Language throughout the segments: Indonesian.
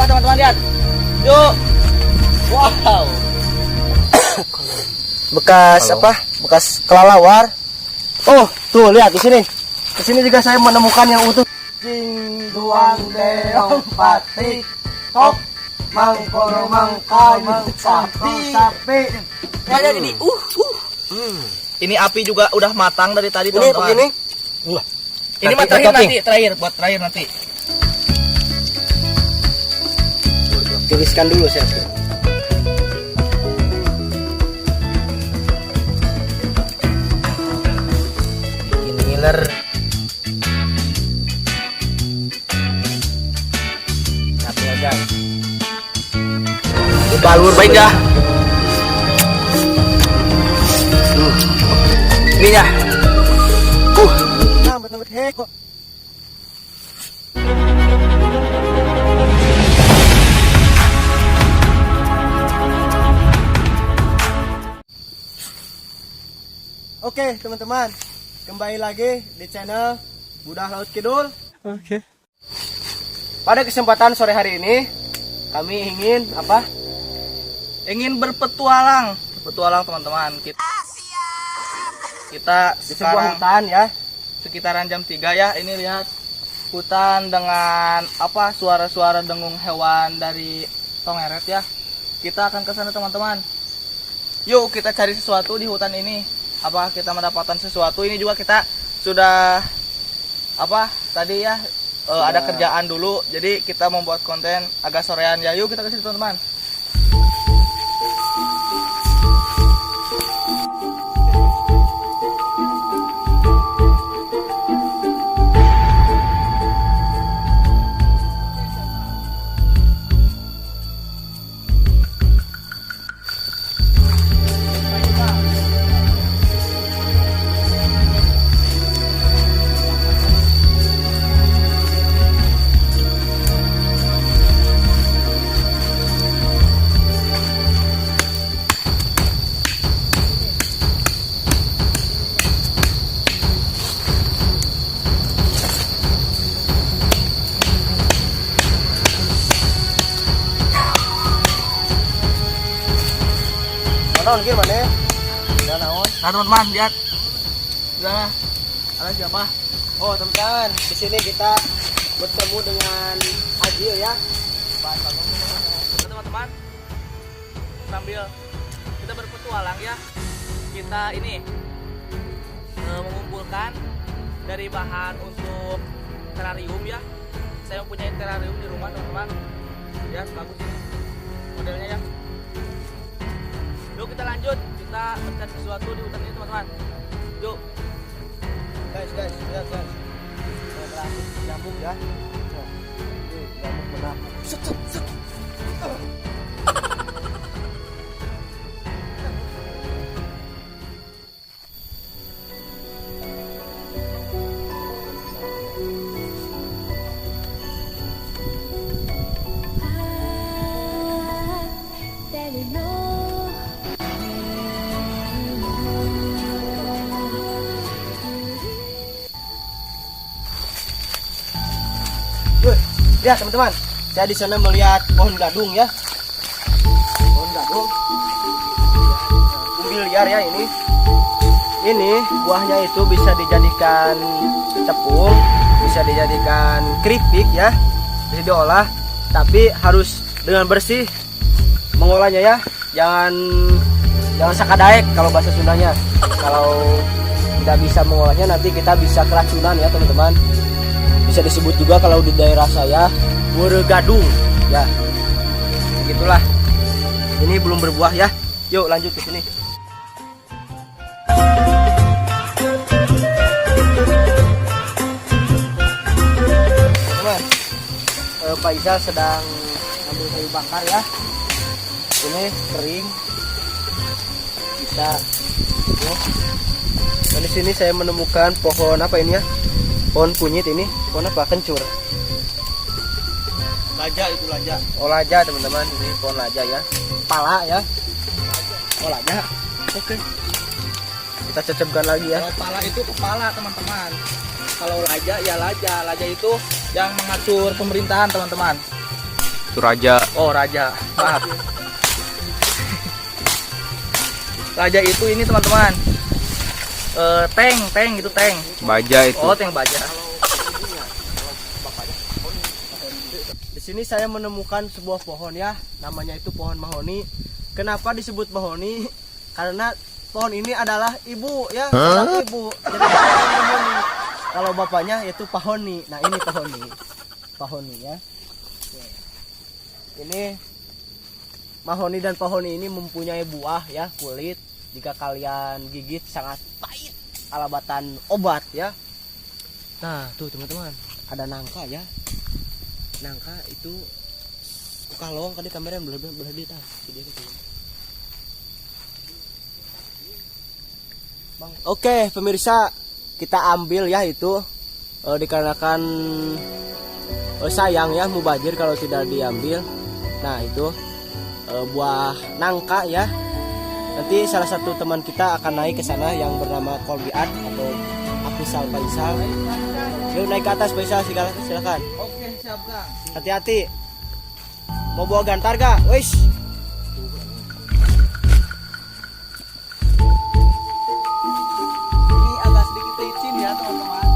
Wah, teman-teman lihat. Yuk. Wow. Bekas apa? Bekas kelelawar. Oh, tuh lihat di sini. Di sini juga saya menemukan yang utuh. Jing duang deong patik tok mangkoro mangkayu sapi. Ada ini. Ini api juga udah matang dari tadi, Ini teman-teman. begini. Ini mah terakhir nanti. Tiriskan dulu saya. Bikin ngiler. Satu aja. Balur baik dah. Ininya. Nah, betul betul. Oke teman-teman, kembali lagi di channel Budah Laut Kidul. Oke. Pada kesempatan sore hari ini, kami ingin apa? Ingin berpetualang, teman-teman. Kita Di sebuah hutan ya. sekitaran jam 3 ya. Ini lihat hutan dengan apa? Suara-suara dengung hewan dari tongeret ya. Kita akan ke sana, teman-teman. Yuk kita cari sesuatu di hutan ini. Apa kita mendapatkan sesuatu? Ini juga kita sudah apa tadi ya ada kerjaan dulu, jadi kita membuat konten agak sorean ya. Yuk kita ke situ, teman-teman. Naon gimana ya? Udah naon. Nah, teman-teman lihat. Di sana ada siapa? Oh teman-teman, di sini kita bertemu dengan Adil ya. Oke, teman-teman, sambil kita berpetualang ya, kita ini mengumpulkan dari bahan untuk terarium ya. Saya mempunyai terarium di rumah, teman-teman. Ya, bagus ini modelnya ya. Yuk kita lanjut, kita mencari sesuatu di hutan ini, teman-teman. Yuk. Guys, lihat guys. Saya berhasil nyambung ya. Tuh, nyambung benar. Set. Lihat teman-teman, saya di sana melihat pohon gadung ya. Pohon gadung. Umbil liar ya ini. Ini buahnya itu bisa dijadikan tepung, bisa dijadikan keripik ya, bisa diolah. Tapi harus dengan bersih mengolahnya ya. Jangan sakadaek kalau bahasa Sundanya. Kalau tidak bisa mengolahnya nanti kita bisa keracunan ya teman-teman. Bisa disebut juga kalau di daerah saya Weregadung ya. Begitulah. Ini belum berbuah ya. Yuk lanjut ke sini. Teman, Pak Izal sedang ambil kayu bakar ya. Ini kering. Bisa. Dan di sini saya menemukan pohon apa ini ya? Pohon kunyit ini, pohon apa? Kencur. Laja itu laja. Oh laja teman-teman, ini pohon laja ya. Pala ya. Oh laja. Oke. Kita cecepkan lagi ya. Kalau pala itu kepala, teman-teman. Kalau laja ya laja. Laja itu yang mengatur pemerintahan, teman-teman. Itu raja. Oh, raja. Maaf. Raja itu ini teman-teman. Tank itu tank. Baja itu. Oh, tank baja. Di sini saya menemukan sebuah pohon ya, namanya itu pohon mahoni. Kenapa disebut mahoni? Karena pohon ini adalah ibu ya, adalah ibu. Jadi pohon mahoni. Kalau bapaknya yaitu pahoni. Nah, ini pahoni. Pahoni ya. Ini mahoni dan pahoni ini mempunyai buah ya, kulit. Jika kalian gigit sangat pahit, alabatan obat ya. Nah, tuh teman-teman, ada nangka ya. Nangka itu kalong kali kamera yang belah dia tah. Oke, pemirsa, kita ambil ya itu dikarenakan sayang ya mubazir kalau tidak diambil. Nah, itu buah nangka ya. Nanti salah satu teman kita akan naik ke sana yang bernama Kolbiat atau Afisal Faisal. Yuk naik ke atas Faisal, silakan. Oke, siap, Kang. Hati-hati. Mau bawa gantar gak? Wis. Ini agak sedikit licin ya, teman-teman.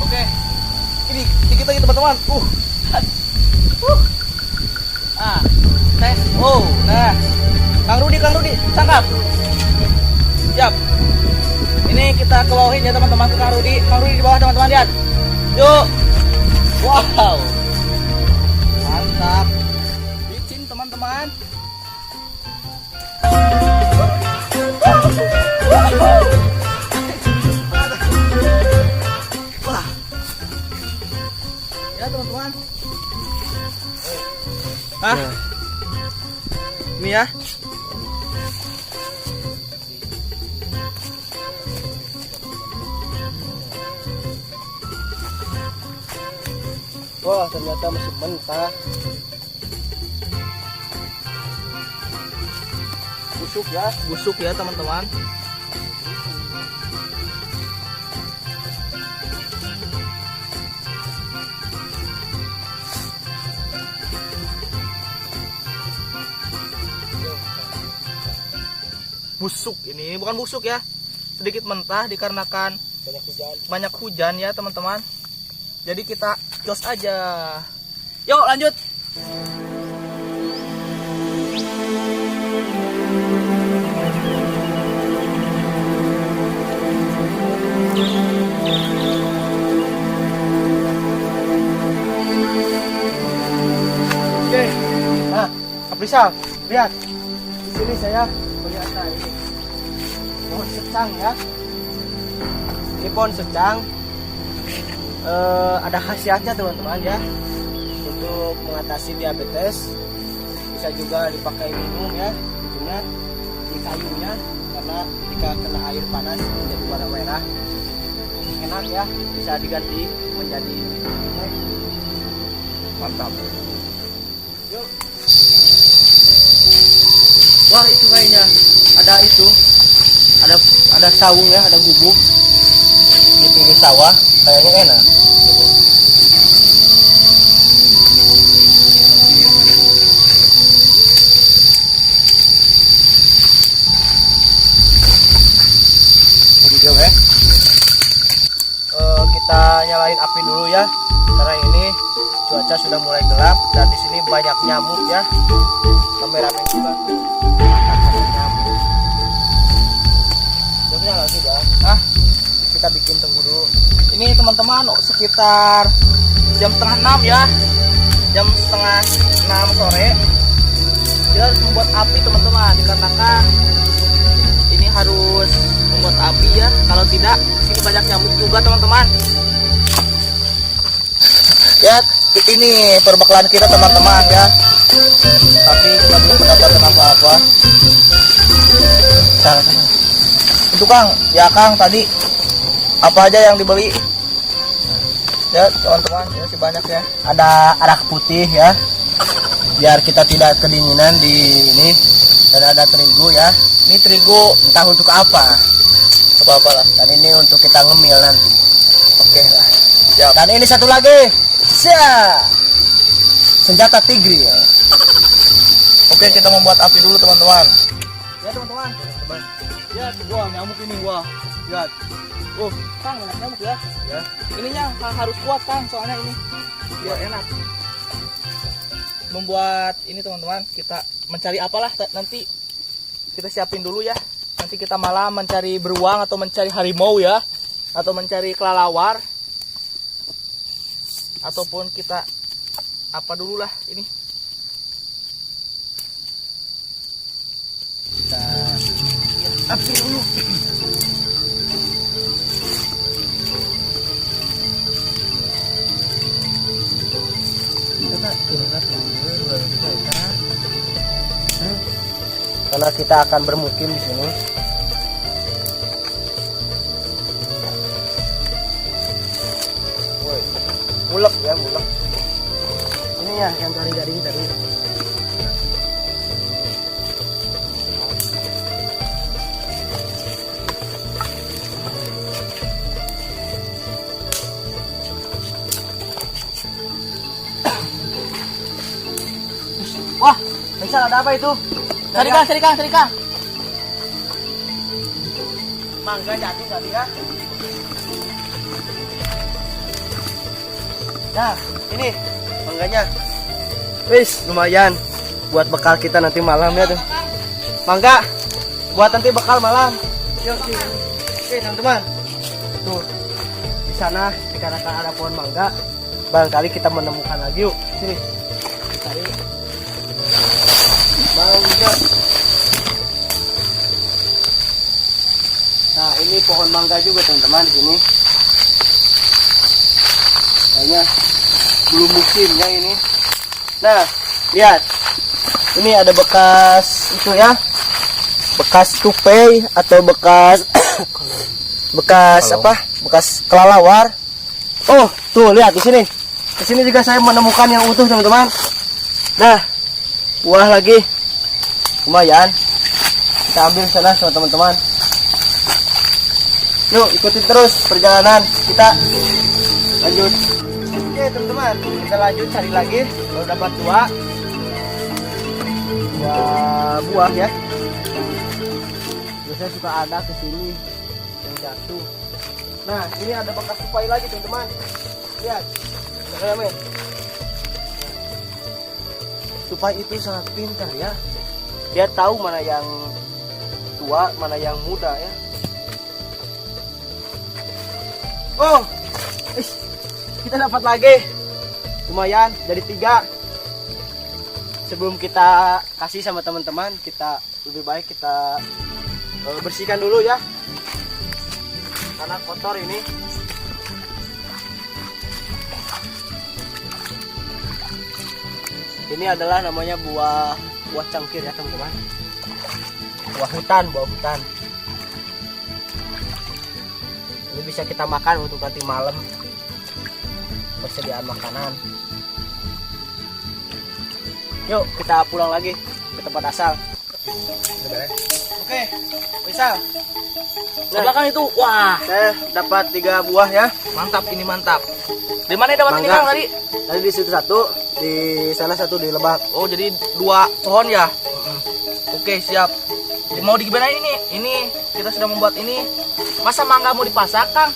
Oke. Ini dikit lagi, teman-teman. Ah, tes. Oh, nah. Kang Rudi, cakap. Siap. Ini kita ke bawahin ya teman-teman, ke Kang Rudi. Kang Rudi di bawah teman-teman, lihat. Yuk. Wow. Mantap. Licin teman-teman. Wah. Ya teman-teman. Hah? Ini ya. Wah, ternyata masih mentah. Busuk ya teman-teman. Busuk ini, bukan busuk ya, sedikit mentah dikarenakan banyak hujan ya teman-teman. Jadi kita jos aja. Yuk lanjut. Oke. Nah, Aprisal, lihat. Di sini saya melihat ini. Pohon secang ya. Ini pohon secang. Ada khasiatnya teman-teman ya, untuk mengatasi diabetes. Bisa juga dipakai minum ya, tentunya di kayunya, karena jika kena air panas menjadi warna merah, enak ya, bisa diganti menjadi Mantap. yuk. Wah, itu kayaknya Ada saung ya, ada gubuk di pinggir sawah, kayaknya enak. Video ya. Kita nyalain api dulu ya, karena ini cuaca sudah mulai gelap dan di sini banyak nyamuk ya. Kameramen juga tuh makan nyamuk. Udah nyala sudah. Kita bikin tunggu dulu. ini teman-teman sekitar jam setengah 6 ya, jam setengah 6 sore. Kita harus membuat api teman-teman, dikarenakan ini harus membuat api ya, kalau tidak sini banyak nyamuk juga teman-teman. Ya, ini perbekalan kita teman-teman ya, tapi kita belum mendapatkan apa-apa. Itu Kang, ya Kang tadi apa aja yang dibeli? Ya teman-teman, ini masih banyak ya. Ada arak putih ya, biar kita tidak kedinginan di ini. Dan ada terigu ya. Ini terigu Entah untuk apa. apa-apalah. Dan ini untuk kita ngemil nanti. Oke lah. Siap. Dan ini satu lagi. Senjata tigril. Oke, kita membuat api dulu teman-teman. Ya teman-teman. Lihat, wah nyamuk ini, wah. Lihat. Kang, banyak nyamuk ya. Ya. Ininya harus kuat Kang, soalnya ini biar enak. Membuat ini teman-teman, kita mencari apalah nanti kita siapin dulu ya. Nanti kita malah mencari beruang atau mencari harimau ya, atau mencari kelelawar, ataupun kita apa dulu lah ini. Kita api dulu. Karena kita akan bermukim di sini. Woi, mulek ya, mulek. Ini ya yang garing-garing tadi. Wah, misal ada apa itu? Cari Kang. Mangga jatuh tadi ya. Nah, ini mangganya. Wis, lumayan buat bekal kita nanti malam ya tuh. Mangga buat nanti bekal malam. Yuk, sini. Oke, teman-teman. Tuh. Di sana dikarenakan ada pohon mangga, barangkali kita menemukan lagi yuk. Sini. Cari mangga. Nah, ini pohon mangga juga teman-teman di sini. Kayaknya belum musimnya ini. Nah, lihat. Ini ada bekas itu ya. Bekas tupai atau bekas apa? Bekas kelelawar. Oh, tuh lihat di sini. Di sini juga saya menemukan yang utuh teman-teman. Nah, buah lagi. Lumayan. Kita ambil sana sama teman-teman. Yuk, ikuti terus perjalanan kita. Lanjut. Oke, teman-teman, kita lanjut cari lagi. Kalau dapat dua buah ya. Biasanya suka ada ke sini yang jatuh. Nah, ini ada bekas tupai lagi, teman-teman. Lihat. Lihat. Tupai itu sangat pintar ya. Dia tahu mana yang tua, mana yang muda ya. Oh, kita dapat lagi. Lumayan, jadi 3. Sebelum kita kasih sama teman-teman, kita lebih baik kita bersihkan dulu ya. Karena kotor ini. Ini adalah namanya buah cangkir ya teman-teman. Buah hutan. Ini bisa kita makan untuk nanti malam. Persediaan makanan. Yuk kita pulang lagi ke tempat asal. Oke, misal. Nah, belakang itu, wah, Saya dapat 3 buah ya. mantap ini mantap. Di mana dapat ini Mangga. Kang tadi? Tadi di situ 1, di sana 1 di Lebak. Oh, jadi 2 pohon ya? Oke, siap. Mau digimana ini? Ini kita sudah membuat ini. Masa mangga mau dipasak, Kang?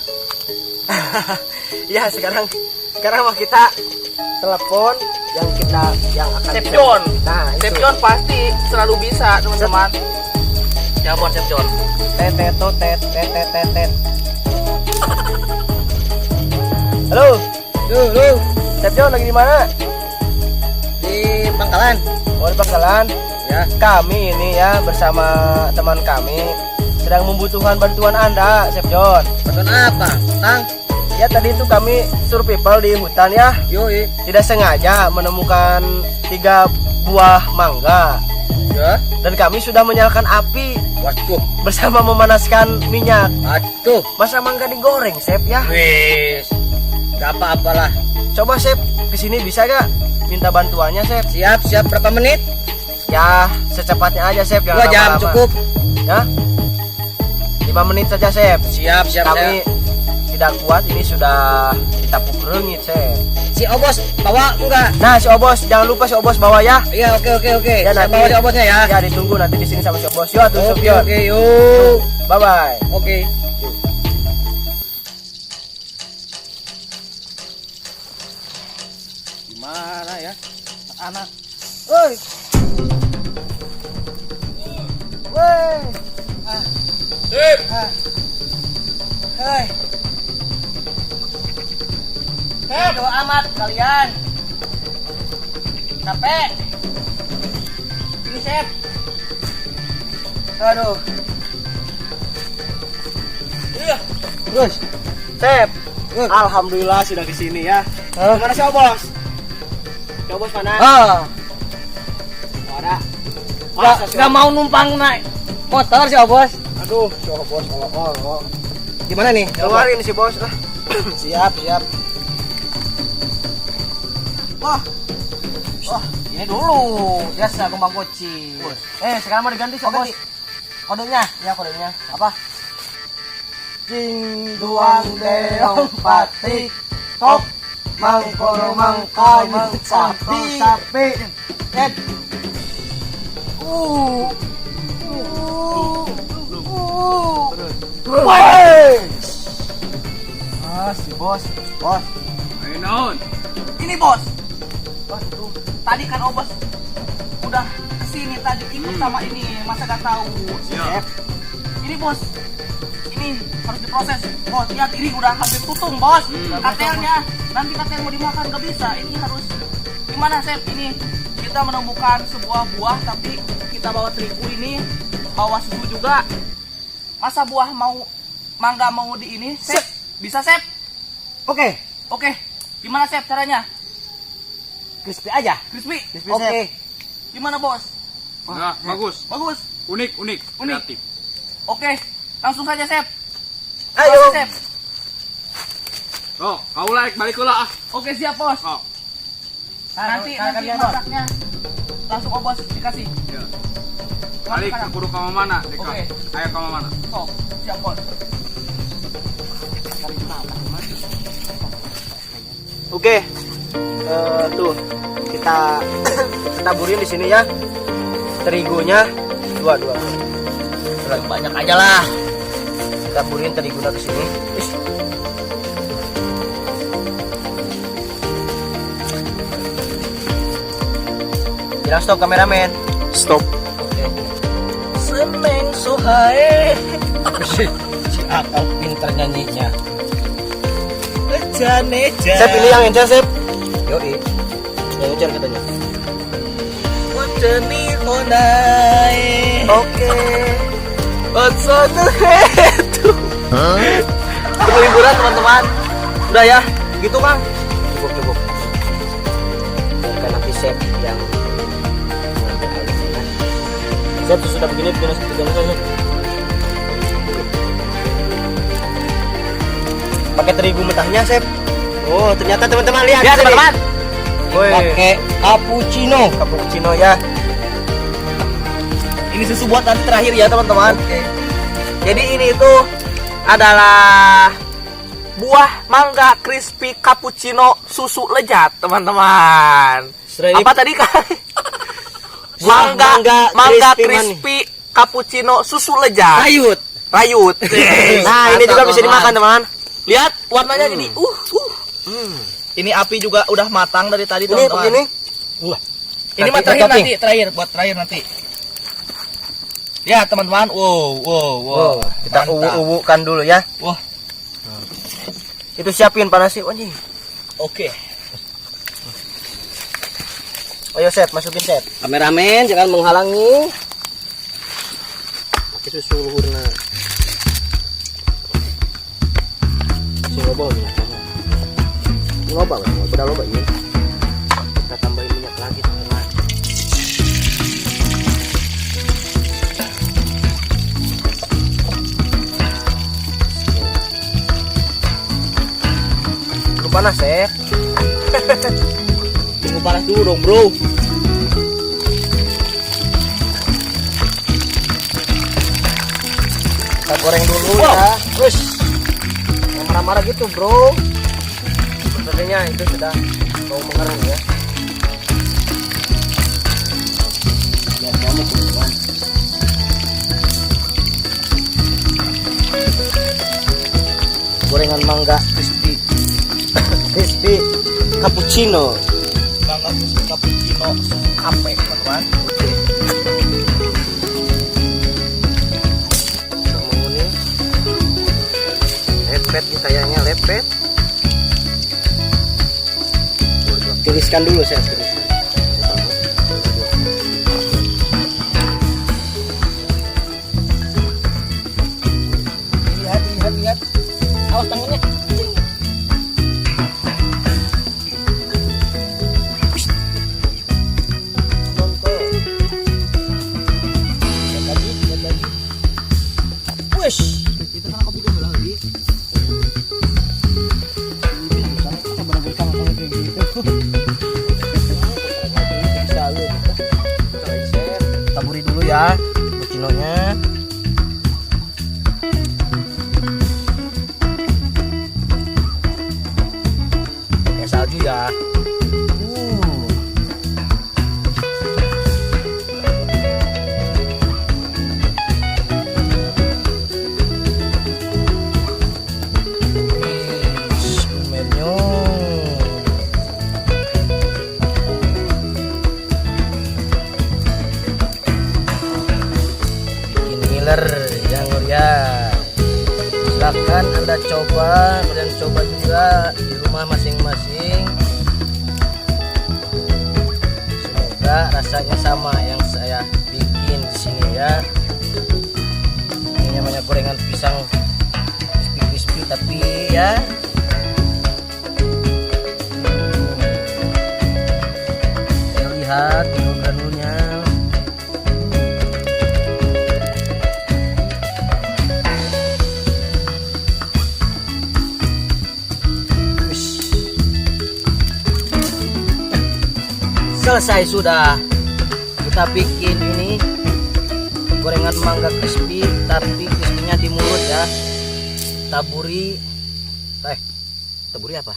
Ya sekarang mah kita telepon yang akan Chef John. Nah, itu. Chef John pasti selalu bisa, teman-teman. Telepon Chef John. Tet. Halo. Chef John lagi di mana? Di Pangkalan. Oh, di Pangkalan. Ya. Kami ini ya bersama teman kami sedang membutuhkan bantuan Anda, Chef John. Bantuan apa, Kang? Ya tadi itu kami survival di hutan ya. Yoi. Tidak sengaja menemukan 3 buah mangga. Ya. Dan kami sudah menyalakan api Waduh. bersama memanaskan minyak. Aduh. Masa mangga digoreng, Chef ya? Wis. Gak apa-apalah. Coba Chef kesini bisa gak minta bantuannya Chef? Siap, berapa menit? Ya secepatnya aja Chef, 2 jam cukup. Ya 5 menit saja Chef. Siap. Kami tidak kuat, ini sudah ditapuk rengit Chef. Si Obos bawa enggak? Nah si Obos, jangan lupa si Obos bawa ya. Iya, oke. Ya, Saya nanti- bawa si Obosnya ya. Ya ditunggu nanti di sini sama si Obos. Yuk tuh Oke, Sofian. yuk. Bye bye. Oke. Gimana ya anak? Woi. Woi. Sip. Hei. Bodo amat kalian. Capek. Ini Chef. Aduh. Iya. Terus. Chef. Alhamdulillah sudah kesini ya. Mana si Obos? Si Obos mana? Ada. Gak mau numpang naik motor si Obos. Aduh, si Obos kalau Gimana nih? keluarin si Bos. Siap. Wah, Ini dulu. Biasa kembang koci. sekarang mau diganti si Bos. Kodenya? Ya kodenya apa? Jing Duang deong patik tok mangkoro mangkai sapi sapi. Ed. Si Bos. Ayo naon? Ini bos. Tadi kan Obos udah kesini tadi ikut sama ini, masa gak tahu? Siap. Ini bos, ini harus diproses. Bos, lihat ini udah hampir tutung bos. Katelnya, nanti katel mau dimakan gak bisa. Ini harus gimana Chef? Ini kita menemukan sebuah buah tapi kita bawa terigu ini, bawa susu juga. Masa buah mangga mau di ini? Chef, bisa Chef? Oke. Oke, gimana Chef caranya? Crispy aja. Crispy? Oke. Oke. Gimana bos? Nah, bagus. Bagus. Unik. Kreatif. Oke, langsung saja Chef. Ayo. Proses, Chef. Oh, kau like balik lah ah. Oke siap bos. Oh, Nanti kalian, masaknya langsung Obos dikasih. ya. Balik ke kudu kama mana? Dekat. Oke. Ayo kama mana? Oh, siap bos. Oke. Tuh kita taburin di sini ya. Terigunya dua. Banyak aja lah. Taburin terigunya ke sini. Bilang stop kameramen. Stop. Oke. Seneng sohae. Si Akal pinter nyanyinya. Jane Sep ini yang encer Sep. Yoi. Yang encer katanya. Wajani onai. Oke. Otsonu hetu. Cukup hiburan teman-teman. Udah ya, gitu Kang. Cukup. Biarkan nanti Sep yang mengambil alih ya. Sep sudah begini saja. Pakai terigu mentahnya Sep. Oh ternyata teman-teman lihat. Ya sini. teman-teman. Woi, Pakai cappuccino. cappuccino ya. Ini susu buatan terakhir ya teman-teman. Oke. Jadi ini itu adalah buah mangga crispy cappuccino susu lezat teman-teman. Setelah ini- Apa tadi kan? Buah mangga crispy crispy cappuccino susu lezat. Rayut. Rayut. Nah ini juga bisa dimakan teman. Lihat warnanya jadi Ini api juga udah matang dari tadi Ini teman-teman. begini. Ini mah Nanti terakhir topping. nanti, terakhir buat terakhir nanti. Ya teman-teman, wow. Kita Mantap. uwu-uwukan dulu ya. Wah, Itu siapin panasnya anjing. oke. Ayo Sep, masukin Sep. Kameramen jangan menghalangi. Pakai susu luhurna. Si loba minyak sama. Loba kan, udah loba ini. Kita tambahin minyak lagi teman. Lupa panas, Chef. Tunggu panas dulu dong, bro. Kita goreng dulu ya. Terus yang marah-marah gitu, bro. Sebenarnya itu sudah mau mengering ya. Biar kamu teman. Gorengan mangga crispy. Crispy cappuccino. Mangga susu cappuccino kafe, teman-teman. Oke. Kamu ini lepet nih kayaknya lepet. Tiriskan dulu saya tiriskan. Lihat. Awas tangannya. Wish. Kita kan kopi dulu lagi. Taburi dulu ya cappuccinonya. Pakai salju ya. Yang mulia, silakan Anda coba dan coba juga di rumah masing-masing. Semoga rasanya sama yang saya bikin di sini ya. Ini namanya gorengan pisang crispy tapi ya. Saya lihat granulnya. Selesai sudah. Kita bikin ini gorengan mangga crispy tapi crispy-nya di mulut ya. Taburi apa?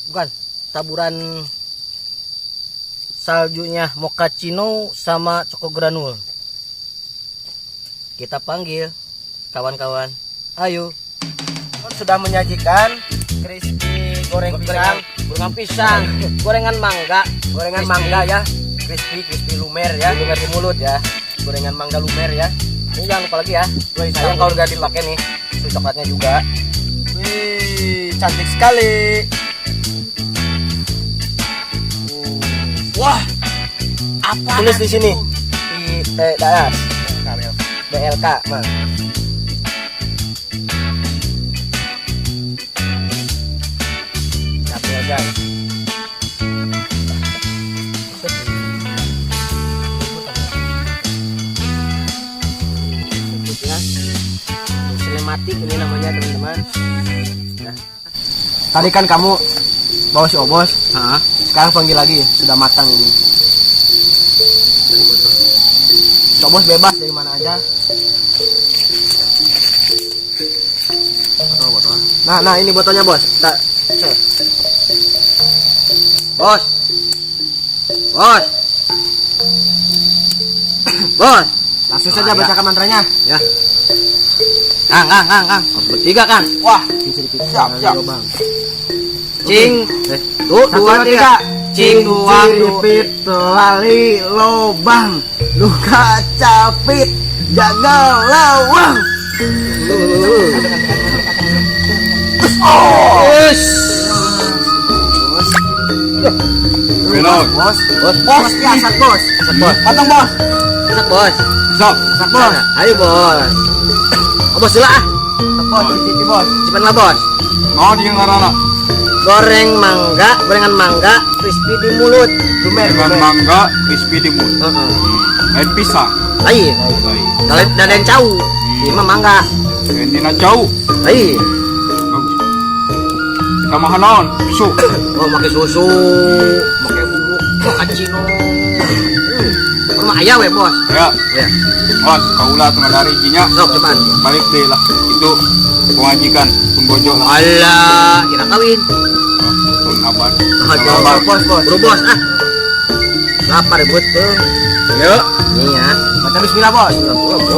Bukan, taburan saljunya mochaccino sama choco granul. Kita panggil kawan-kawan. Ayo. Sudah menyajikan crispy gorengan pisang, gorengan mangga ya, crispy lumer ya, lumer di mulut ya, gorengan mangga lumer ya. Ini jangan lupa lagi ya, sayang kalau udah dipakai nih, susu coklatnya juga. Wih, cantik sekali. Wah, apa? Tulis di sini, di DAS, BLK, Mas. Guys. Sinematik ini namanya teman-teman. Nah. Tadi kan kamu bawa si Obos, sekarang panggil lagi, sudah matang ini. Si Obos bebas dari mana aja. Botol. Nah ini botolnya bos. Bos. Langsung saja bacakan mantranya. Ya. Kang. Harus bertiga kan? Wah, Siap. Cing. 2 3. Cing 2 pit lali lobang. Luka capit jaga lawang. Belok. Bos, ya, asat bos. potong bos. Asat bos. Sok. Asat bos. Ayo bos. Oh, bos dulu ah. Bos, cici bos. Cepat lah bos. Mau dia ngarana. Gorengan mangga, crispy di mulut. Dengan mangga, crispy di mulut. Lain pisang. Ayo. Lain. Dan cau. Ini mah mangga. Lain tina jauh. Ayo. Bagus. Tambahan naon? Susu. Oh, pakai susu, pakai bumbu cappuccino. Rumah ayah we, Bos. Ya. Ya. Bos, kaulah tengah dari jinya. Sok, cepat. Balik deh lah. Itu pengajikan pembojo lah. Alah, kira kawin. Tahun abad. Aduh, bos. Bro, Bos, ah. Lapar ribut tuh. Ya. Nih ya. Baca bismillah, Bos.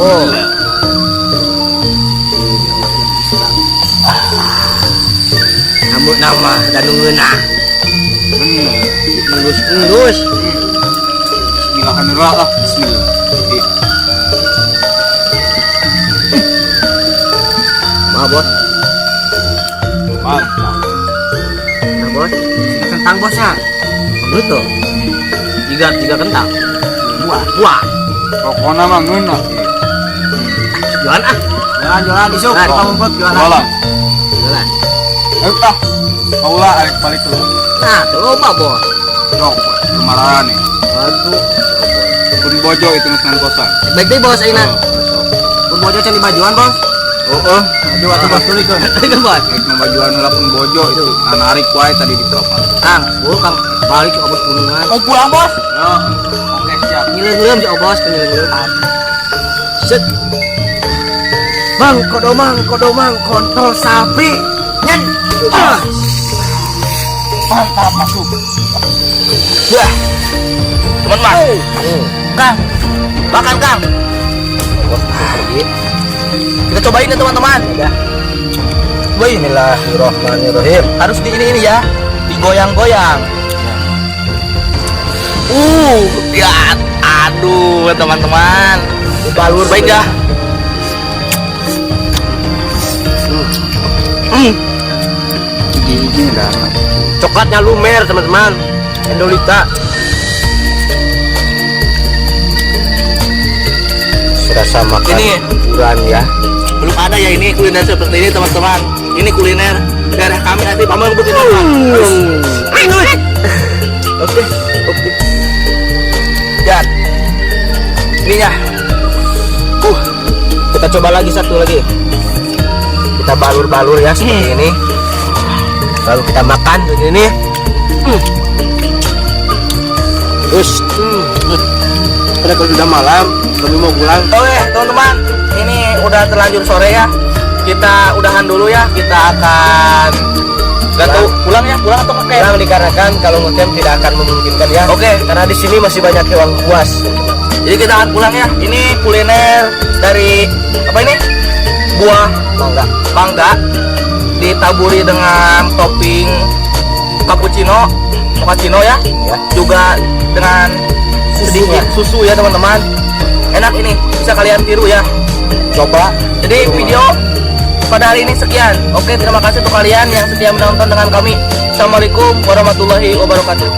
Oh. Namun nama dan ngeuna. Bener. Endus. Bismillahirrahmanirrahim lah. Bismillah. Maaf, Bos. Mantap. Nah, Bos. Kentang, Bos ya. Betul. Tiga kentang. Buah. Wah, Pokoknya mah ngeuna. jualan ah. Jualan isuk, Nah, pamumput jualan. Jualan. Jualan. Ayo tah. Kaulah arek balik tuh. Nah, tuh loba, Bos. Dong, kemarahan nih. Aduh. Pun bojo itu ngesan kosan. Baik deh, Bos, ayeuna. Pun bojo can di bajuan, Bos. Oh. Aduh, atuh Bos tulikeun. Kan, Bos. Rek mabajuan heula pun bojo itu. Narik wae tadi di propal. Kang, Kang balik ke obos gunungan. Mau pulang, Bos? Ya. Oke, siap. Ngileung-ngileung si obos, ngileung-ngileung. Set. Mang, kodomang, kontol sapi. Nyen. Ah. Mantap, masuk. Wah. Teman-teman. Kang. Makan, Kang. Bos pergi. Kita cobain ya, teman-teman. Ya. Bismillahirrahmanirrahim. Harus di ini ya. Digoyang-goyang. Ya, aduh, teman-teman. Balur Baik ya. Gigi dah. Coklatnya lumer, teman-teman. Endolita. Serasa makan Ini. ukuran ya. Belum ada ya ini kuliner seperti ini, teman-teman. Ini kuliner daerah kami, nanti paman butuh teman. Oke. Ya. Ininya. Kita coba lagi satu lagi. Kita balur-balur ya seperti ini. Lalu kita makan begini nih. Terus, Karena kalau sudah malam, kami mau pulang. Oke, teman-teman. Ini udah terlanjur sore ya. Kita udahan dulu ya. Kita akan gak tahu pulang ya, pulang atau pakai. pulang dikarenakan kalau ngecamp tidak akan memungkinkan ya. Oke. Karena di sini masih banyak hewan buas. Jadi kita akan pulang ya. Ini kuliner dari apa ini? Buah mangga ditaburi dengan topping cappuccino ya. Juga dengan sedikit susu ya, teman-teman. Enak ini, bisa kalian tiru ya. Coba. Jadi video pada hari ini sekian. Oke, terima kasih untuk kalian yang setia menonton dengan kami. Assalamualaikum warahmatullahi wabarakatuh.